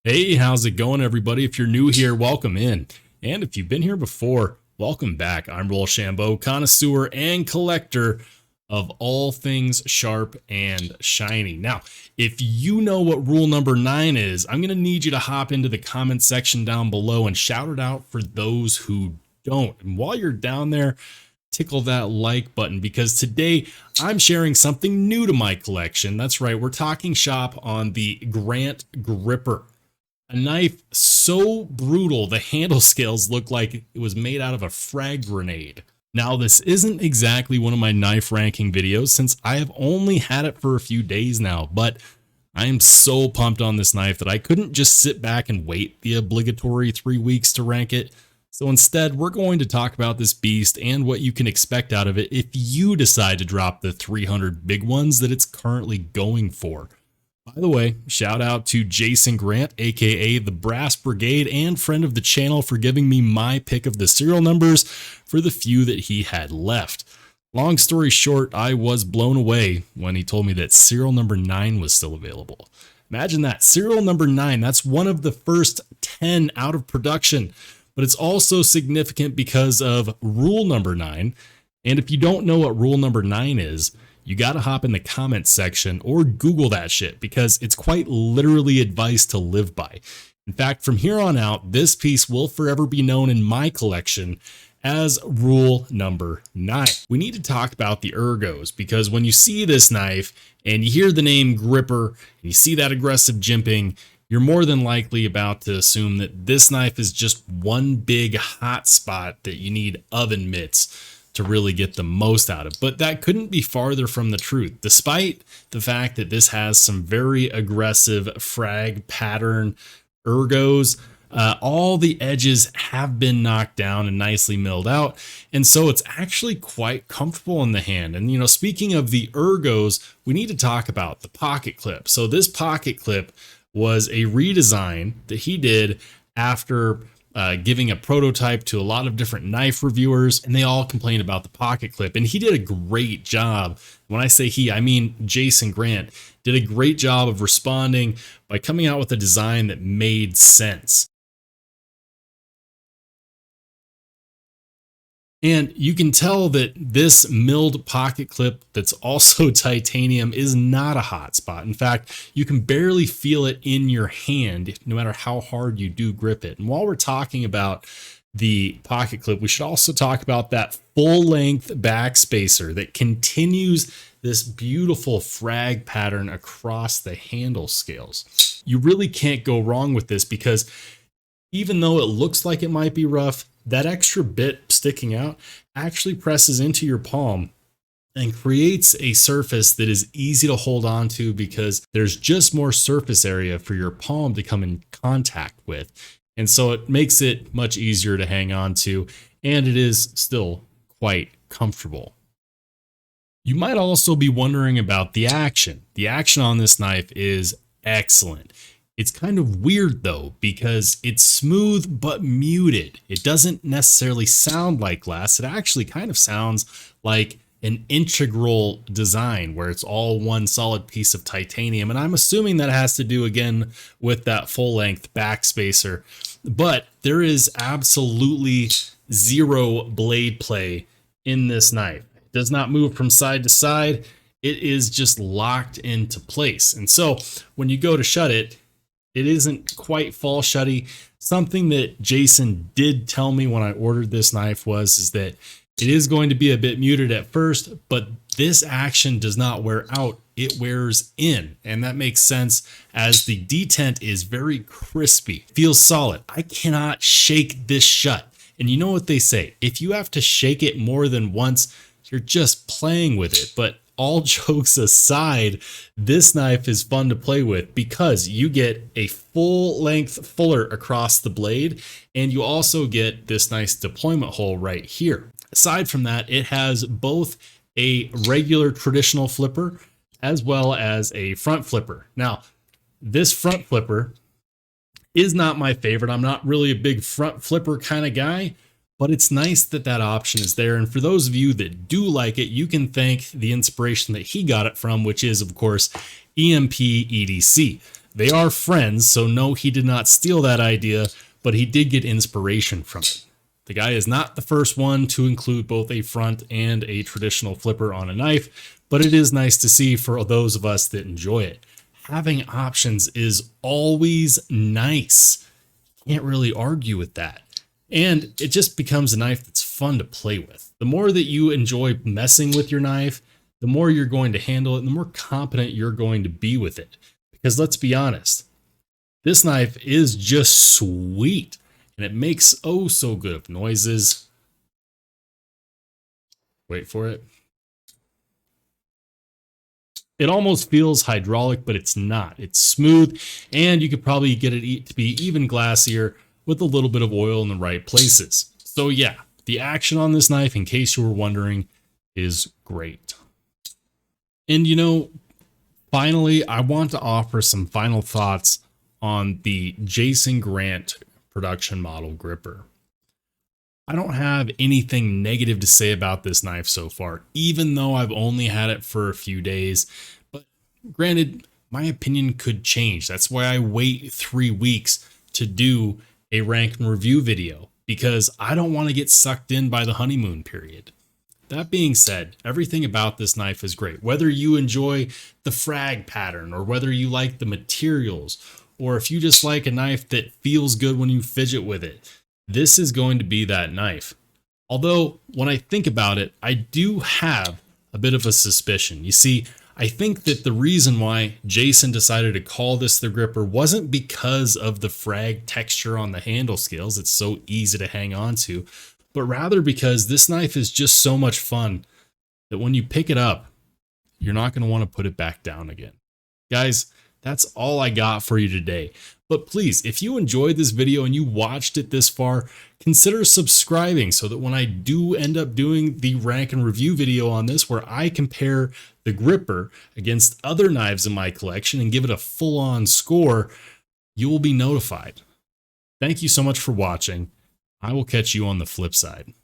Hey, how's it going, everybody? If you're new here, welcome in. And if you've been here before, welcome back. I'm Rollshambo, connoisseur and collector of all things sharp and shiny. Now, if you know what rule number 9 is, I'm going to need you to hop into the comment section down below and shout it out for those who don't. And while you're down there, tickle that like button, because today I'm sharing something new to my collection. That's right, we're talking shop on the Grant Gripper. A knife so brutal the handle scales look like it was made out of a frag grenade. Now, this isn't exactly one of my knife ranking videos since I have only had it for a few days now, but I am so pumped on this knife that I couldn't just sit back and wait the obligatory 3 weeks to rank it. So instead, we're going to talk about this beast and what you can expect out of it if you decide to drop the 300 big ones that it's currently going for. By the way, shout out to Jason Grant, AKA The Brass Brigade, and friend of the channel for giving me my pick of the serial numbers for the few that he had left. Long story short, I was blown away when he told me that serial number 9 was still available. Imagine that, serial number 9, that's one of the first 10 out of production, but it's also significant because of rule number 9. And if you don't know what rule number 9 is, you got to hop in the comments section or Google that shit, because it's quite literally advice to live by. In fact, from here on out, this piece will forever be known in my collection as rule number 9. We need to talk about the Ergos, because when you see this knife and you hear the name Gripper and you see that aggressive jimping, you're more than likely about to assume that this knife is just one big hot spot that you need oven mitts to really get the most out of. But that couldn't be farther from the truth. Despite the fact that this has some very aggressive frag pattern ergos, all the edges have been knocked down and nicely milled out. And so it's actually quite comfortable in the hand. And, you know, speaking of the ergos, we need to talk about the pocket clip. So this pocket clip was a redesign that he did after giving a prototype to a lot of different knife reviewers, and they all complained about the pocket clip, and he did a great job. When I say he, I mean Jason Grant did a great job of responding by coming out with a design that made sense. And you can tell that this milled pocket clip that's also titanium is not a hot spot. In fact, you can barely feel it in your hand, no matter how hard you do grip it. And while we're talking about the pocket clip, we should also talk about that full length backspacer that continues this beautiful frag pattern across the handle scales. You really can't go wrong with this, because even though it looks like it might be rough, that extra bit sticking out actually presses into your palm and creates a surface that is easy to hold on to, because there's just more surface area for your palm to come in contact with. And so it makes it much easier to hang on to, and it is still quite comfortable. You might also be wondering about the action. The action on this knife is excellent. It's kind of weird though, because it's smooth but muted. It doesn't necessarily sound like glass. It actually kind of sounds like an integral design where it's all one solid piece of titanium. And I'm assuming that has to do again with that full length backspacer. But there is absolutely zero blade play in this knife. It does not move from side to side. It is just locked into place. And so when you go to shut it, it isn't quite fall shutty. Something that Jason did tell me when I ordered this knife is that it is going to be a bit muted at first, but this action does not wear out, it wears in. And that makes sense, as the detent is very crispy, feels solid. I cannot shake this shut. And you know what they say, if you have to shake it more than once, you're just playing with it. But all jokes aside, this knife is fun to play with because you get a full length fuller across the blade, and you also get this nice deployment hole right here. Aside from that, it has both a regular traditional flipper as well as a front flipper. Now, this front flipper is not my favorite. I'm not really a big front flipper kind of guy, but it's nice that that option is there. And for those of you that do like it, you can thank the inspiration that he got it from, which is, of course, EMP EDC. They are friends, so no, he did not steal that idea, but he did get inspiration from it. The guy is not the first one to include both a front and a traditional flipper on a knife, but it is nice to see for those of us that enjoy it. Having options is always nice. Can't really argue with that. And it just becomes a knife that's fun to play with. The more that you enjoy messing with your knife, the more you're going to handle it and the more competent you're going to be with it. Because let's be honest, this knife is just sweet. And it makes oh so good of noises. Wait for it. It almost feels hydraulic, but it's not. It's smooth, and you could probably get it to be even glassier with a little bit of oil in the right places. So yeah, the action on this knife, in case you were wondering, is great. And you know, finally, I want to offer some final thoughts on the Jason Grant production model gripper. I don't have anything negative to say about this knife so far, even though I've only had it for a few days. But granted, my opinion could change. That's why I wait 3 weeks to do a rank and review video, because I don't want to get sucked in by the honeymoon period. That being said, everything about this knife is great. Whether you enjoy the frag pattern, or whether you like the materials, or if you just like a knife that feels good when you fidget with it, this is going to be that knife. Although, when I think about it, I do have a bit of a suspicion. You see, I think that the reason why Jason decided to call this the gripper wasn't because of the frag texture on the handle scales. It's so easy to hang on to, but rather because this knife is just so much fun that when you pick it up, you're not going to want to put it back down again. Guys, that's all I got for you today. But please, if you enjoyed this video and you watched it this far, consider subscribing so that when I do end up doing the rank and review video on this, where I compare the gripper against other knives in my collection and give it a full-on score, you will be notified. Thank you so much for watching. I will catch you on the flip side.